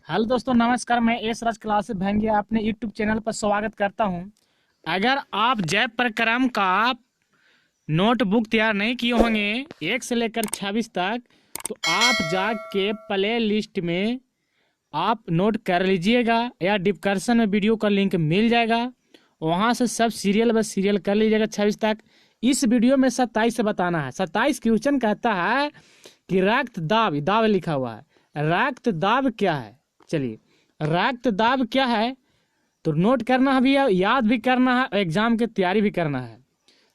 Hello दोस्तों, नमस्कार। मैं एस राज क्लासेस भंगे अपने यूट्यूब चैनल पर स्वागत करता हूं। अगर आप जैव प्रक्रम का नोटबुक तैयार नहीं किए होंगे 1 से लेकर 26 तक, तो आप जाके प्ले लिस्ट में आप नोट कर लीजिएगा या डिस्क्रिप्शन में वीडियो का लिंक मिल जाएगा। वहां से सब सीरियल बस सीरियल कर लीजिएगा 26 तक। इस वीडियो में 27 से बताना है। 27 क्वेश्चन कहता है कि रक्त दाब, दाब लिखा हुआ है, रक्त दाब क्या है। चलिए, रक्त दाब क्या है तो नोट करना है भी, याद भी करना है, एग्जाम की तैयारी भी करना है।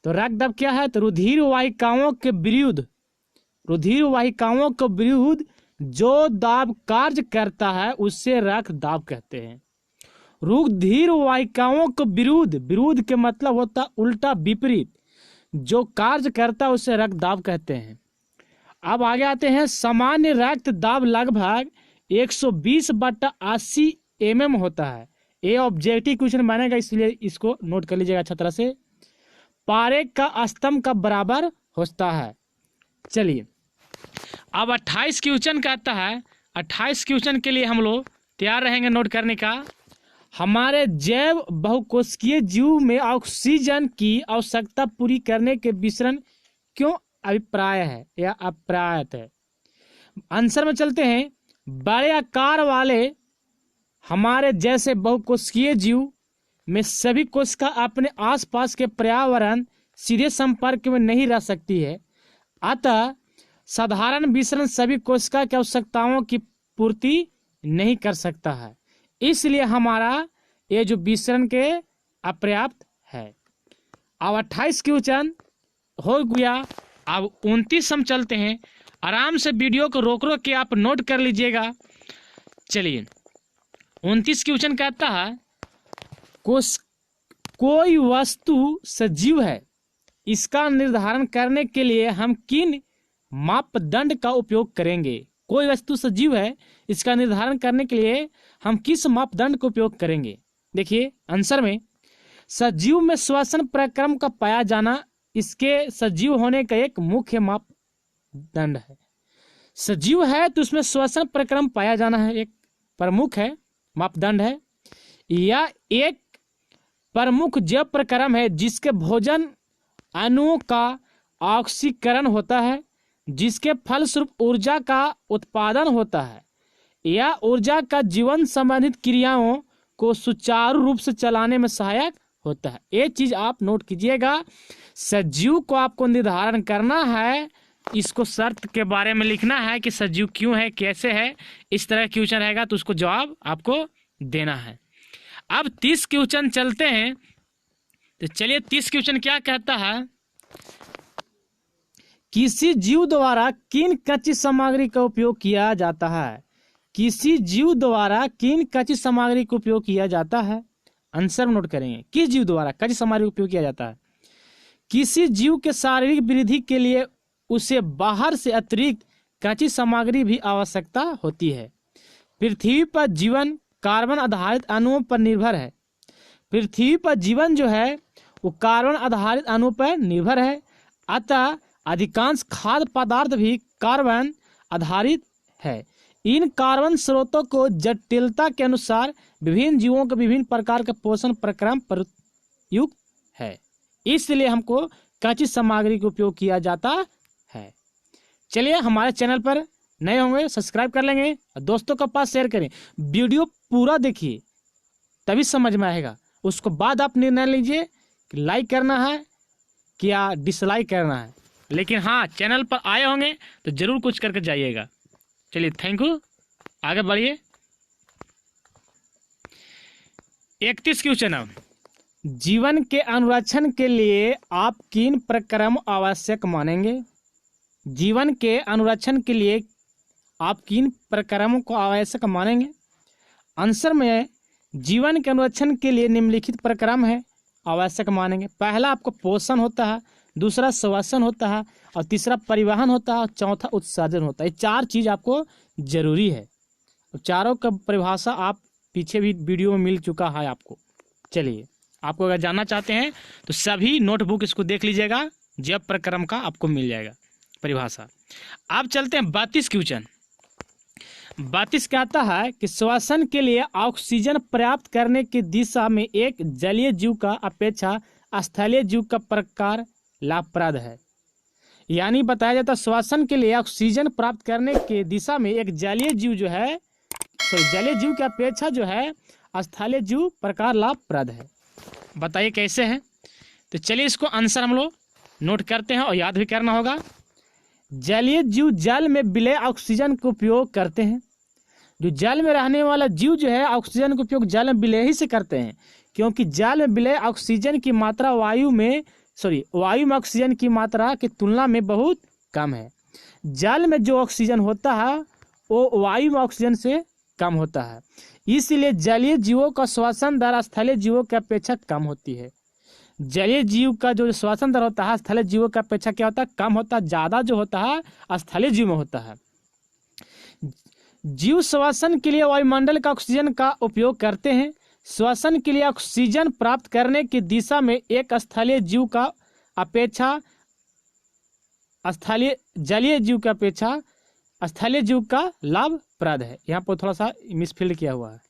तो रक्त दाब क्या है तो रुधिर वाहिकाओं के विरुद्ध, रुधिर वाहिकाओं के विरुद्ध जो दाब कार्य करता है उससे रक्त दाब कहते हैं। रुधिर वाहिकाओं के विरुद्ध, विरुद्ध के मतलब होता उल्टा विपरीत, जो कार्य करता है उसे रक्त दाब कहते हैं। अब आगे आते हैं। सामान्य रक्त दाब लगभग 120/80 mm होता है। ये ऑब्जेक्टिव क्वेश्चन बनेगा, इसलिए इसको नोट कर लीजिएगा अच्छा तरह से। पारे का स्तंभ का बराबर होता है। चलिए, अब 28 क्वेश्चन कहता है। 28 क्वेश्चन के लिए हम लोग तैयार रहेंगे नोट करने का। हमारे जैव बहुकोशिकीय जीव में ऑक्सीजन की आवश्यकता पूरी करने के विवरण क्यों अभिप्राय है या अप्रायत है। आंसर में चलते हैं। बड़े आकार वाले हमारे जैसे बहुकोशिकीय जीव में सभी कोशिका अपने आसपास के पर्यावरण सीधे संपर्क में नहीं रह सकती है, अतः साधारण विसरण सभी कोशिका की आवश्यकताओं की पूर्ति नहीं कर सकता है, इसलिए हमारा ये जो विसरण के अपर्याप्त है। अब 28 क्वेश्चन हो गया। अब 29 हम चलते हैं। आराम से वीडियो को रोक रोक के आप नोट कर लीजिएगा। चलिए, 29 क्वेश्चन कहता है कोई वस्तु सजीव है, इसका निर्धारण करने के लिए हम किन मापदंड का उपयोग करेंगे। कोई वस्तु सजीव है, इसका निर्धारण करने के लिए हम किस मापदंड का उपयोग करेंगे। देखिए आंसर में, सजीव में श्वसन प्रक्रम का पाया जाना इसके सजीव होने का एक मुख्य मापदंड है। सजीव है तो उसमें श्वसन प्रक्रम पाया जाना है, एक प्रमुख है, मापदंड है। यह एक प्रमुख जैव प्रक्रम है जिसके भोजन अणुओं का ऑक्सीकरण होता है, जिसके फलस्वरूप ऊर्जा का उत्पादन होता है। यह ऊर्जा का जीवन संबंधित क्रियाओं को सुचारू रूप से चलाने में सहायक होता है। ये चीज आप नोट कीजिएगा। सजीव को आपको निर्धारण करना है, इसको शर्त के बारे में लिखना है कि सजीव क्यों है, कैसे है। इस तरह क्वेश्चन रहेगा तो उसको जवाब आपको देना है। अब 30 क्वेश्चन चलते हैं। तो चलिए, 30 क्वेश्चन क्या कहता है। किसी जीव द्वारा किन कच्ची सामग्री का उपयोग किया जाता है। किसी जीव द्वारा किन कच्ची सामग्री का उपयोग किया जाता है। आंसर नोट करेंगे। किस जीव द्वारा कच्ची सामग्री का उपयोग किया जाता है। किसी जीव के शारीरिक वृद्धि के लिए उसे बाहर से अतिरिक्त कच्ची सामग्री भी आवश्यकता होती है। पृथ्वी पर जीवन कार्बन आधारित अणुओं पर निर्भर है। पृथ्वी पर जीवन जो है वो कार्बन आधारित अणुओं पर निर्भर है, अतः अधिकांश खाद्य पदार्थ भी कार्बन आधारित है। इन कार्बन स्रोतों को जटिलता के अनुसार विभिन्न जीवों के विभिन्न प्रकार के पोषण प्रक्रम प्रयुक्त है, इसलिए हमको कच्ची सामग्री का उपयोग किया जाता है। चलिए, हमारे चैनल पर नए होंगे सब्सक्राइब कर लेंगे और दोस्तों के पास शेयर करें। वीडियो पूरा देखिए तभी समझ में आएगा, उसको बाद आप निर्णय लीजिए कि लाइक करना है क्या डिसलाइक करना है। लेकिन हाँ, चैनल पर आए होंगे तो जरूर कुछ करके जाइएगा। चलिए, थैंक यू, आगे बढ़िए। 31 क्वेश्चन। अब जीवन के अनुरक्षण के लिए आप किन प्रक्रम आवश्यक मानेंगे। जीवन के अनुरक्षण के लिए आप किन प्रक्रमों को आवश्यक मानेंगे। आंसर में, जीवन के अनुरक्षण के लिए निम्नलिखित प्रक्रम है आवश्यक मानेंगे। पहला आपको पोषण होता है, दूसरा श्वसन होता है, और तीसरा परिवहन होता है, और चौथा उत्सर्जन होता है। ये 4 चीज आपको जरूरी है। चारों का परिभाषा आप पीछे भी वीडियो में मिल चुका है आपको। चलिए, आपको अगर जानना चाहते हैं तो सभी नोटबुक इसको देख लीजिएगा, जैव प्रक्रम का आपको मिल जाएगा परिभाषा। अब चलते हैं 32 क्वेश्चन। 32 कहता है कि श्वसन के लिए ऑक्सीजन प्राप्त करने की दिशा में एक जलीय जीव का अपेक्षा स्थलीय जीव का प्रकार लाभप्रद है। यानी बताया जाता है श्वसन के लिए ऑक्सीजन प्राप्त करने की दिशा में एक जलीय जीव जो है, जलीय जीव की अपेक्षा जो है स्थलीय जीव प्रकार लाभप्रद है। बताइए कैसे है? तो चलिए इसको आंसर हम लोग नोट करते हैं और याद भी करना होगा। जलीय जीव जल में विलय ऑक्सीजन का उपयोग करते हैं। जो जल में रहने वाला जीव जो है ऑक्सीजन का उपयोग जल में विलय ही से करते हैं, क्योंकि जल में विलय ऑक्सीजन की मात्रा वायु में ऑक्सीजन की मात्रा की तुलना में बहुत कम है। जल में जो ऑक्सीजन होता है वो वायु में ऑक्सीजन से कम होता है, इसलिए जलीय जीवों का श्वसन दर स्थलीय जीवों की अपेक्षा कम होती है। जलीय जीव का जो श्वसन दर होता है स्थलीय जीवों की अपेक्षा क्या होता है? कम होता है। ज़्यादा जो होता है स्थलीय जीव में होता है। जीव श्वसन के लिए वायुमंडल का ऑक्सीजन का उपयोग करते हैं। श्वसन के लिए ऑक्सीजन प्राप्त करने की दिशा में एक स्थलीय जीव का अपेक्षा जलीय जीव की अपेक्षा स्थलीय जीव का लाभप्रद है। यहाँ पर थोड़ा सा मिसफील्ड किया हुआ है,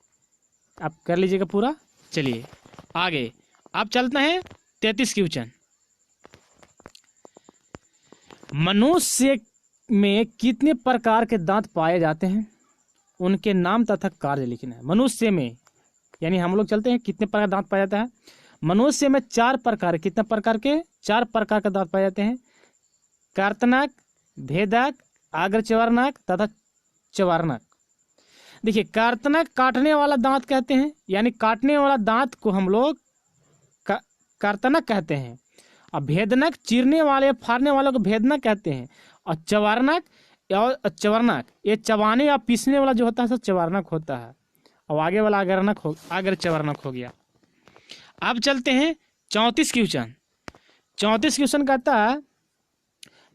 आप कर लीजिएगा पूरा। चलिए आगे अब चलते हैं 33 क्वेश्चन। मनुष्य में कितने प्रकार के दांत पाए जाते हैं? उनके नाम तथा कार्य लिखना है। मनुष्य में यानी हम लोग चलते हैं कितने प्रकार दांत पाया जाता है? मनुष्य में 4 प्रकार, कितने प्रकार के? 4 प्रकार के दांत पाए जाते हैं। कर्तनक, भेदक, अग्रचर्वनक तथा चर्वनक। देखिए कर्तनक काटने वाला दांत कहते हैं, यानी काटने वाला दांत को हम लोग कर्तनक कहते हैं। और भेदनक चीरने वाले फाड़ने वालों को भेदनक कहते हैं। और चर्वनक ये चबाने या पीसने वाला जो होता है सब चर्वनक होता है। और आगे वाला अग्रचर्वनक हो गया। अब चलते हैं 34 क्वेश्चन। 34 क्वेश्चन कहता है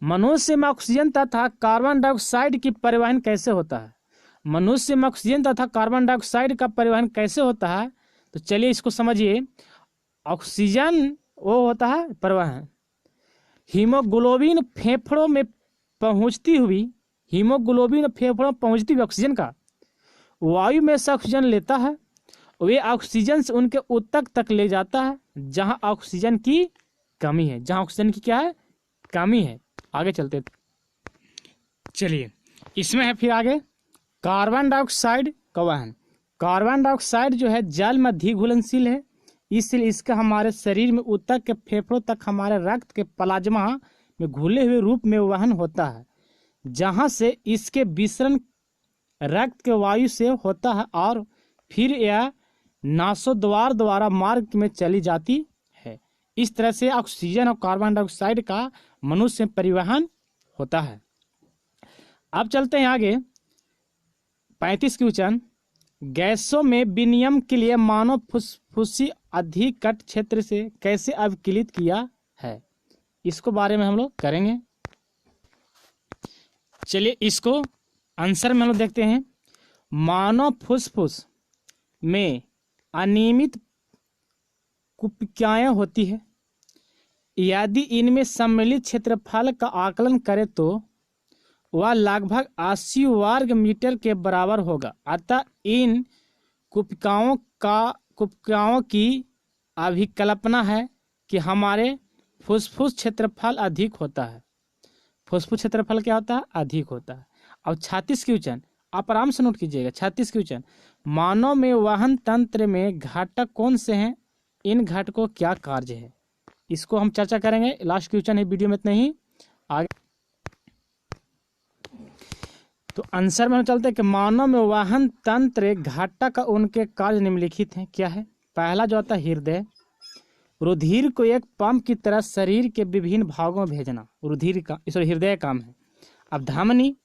मनुष्य में ऑक्सीजन तथा कार्बन डाइऑक्साइड की परिवहन कैसे होता है? मनुष्य में ऑक्सीजन तथा कार्बन डाइऑक्साइड का परिवहन कैसे होता है? तो चलिए इसको समझिए। ऑक्सीजन वो होता है परिवहन, हीमोग्लोबिन फेफड़ों में पहुंचती हुई ऑक्सीजन का वायु में से ऑक्सीजन लेता है। वे ऑक्सीजन से उनके ऊतक तक ले जाता है जहां ऑक्सीजन की कमी है। जहां ऑक्सीजन की क्या है? कमी है। आगे चलते चलिए इसमें है फिर आगे कार्बन डाइऑक्साइड का वहन। कार्बन डाइऑक्साइड जो है जल में अधिक घुलनशील है, इसलिए इसका हमारे शरीर में ऊतक के फेफड़ों तक हमारे रक्त के प्लाज्मा में घुले हुए रूप में वहन होता है, जहां से इसके विसरण रक्त के वायु से होता है और फिर यह नासोद्वार द्वारा मार्ग में चली जाती है। इस तरह से ऑक्सीजन और कार्बन डाइऑक्साइड का मनुष्य में परिवहन होता है। अब चलते हैं आगे 35 क्वेश्चन। गैसों में विनिमय के लिए मानव फुस्फुसी अधिकट क्षेत्र से कैसे अवकलित किया है? इसको बारे में हम लोग करेंगे। चलिए इसको आंसर में हम लोग देखते हैं। मानव फुस्फुस में अनियमित कुपिकाएं होती है। यदि इनमें सम्मिलित क्षेत्रफल का आकलन करें तो वह लगभग 80 वर्ग मीटर के बराबर होगा। अतः इन कुपिकाओं की अभिकल्पना है कि हमारे फुस्फुस क्षेत्रफल अधिक होता है। फुस्फुस क्षेत्रफल क्या होता है? अधिक होता है। अब 36 क्वेश्चन आप आराम से नोट कीजिएगा। 36 क्वेश्चन। मानव में वहन तंत्र में घटक कौन से हैं? इन घटकों क्या कार्य है? इसको हम चर्चा करेंगे। लास्ट क्वेश्चन है वीडियो में, इतना ही। आगे तो आंसर में हम चलते हैं कि मानव में वहन तंत्र घटक उनके कार्य निम्नलिखित हैं। क्या है? पहला जो होता है हृदय। रुधिर को एक पंप की तरह शरीर के विभिन्न भागों में भेजना हृदय काम है। अब धमनी,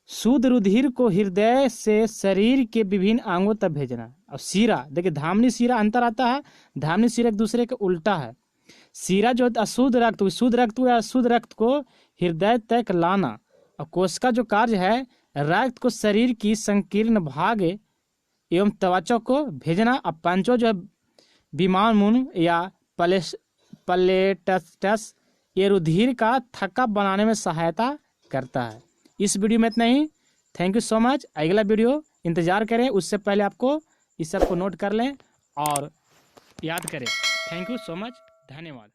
शुद्ध रुधिर को हृदय से शरीर के विभिन्न अंगों तक भेजना। और सीरा, देखिए धामनी सीरा अंतर आता है। धामनी सीरा एक दूसरे के उल्टा है। सीरा जो अशुद्ध रक्त को हृदय तक लाना। और कोशिका जो कार्य है रक्त को शरीर की संकीर्ण भाग एवं त्वचा को भेजना। और पंचो जो विमान मून या प्लेटस ये रुधिर का थक्का बनाने में सहायता करता है। इस वीडियो में इतना ही। Thank you so much. अगला वीडियो इंतजार करें, उससे पहले आपको इस सब को नोट कर लें और याद करें। थैंक यू सो मच, धन्यवाद।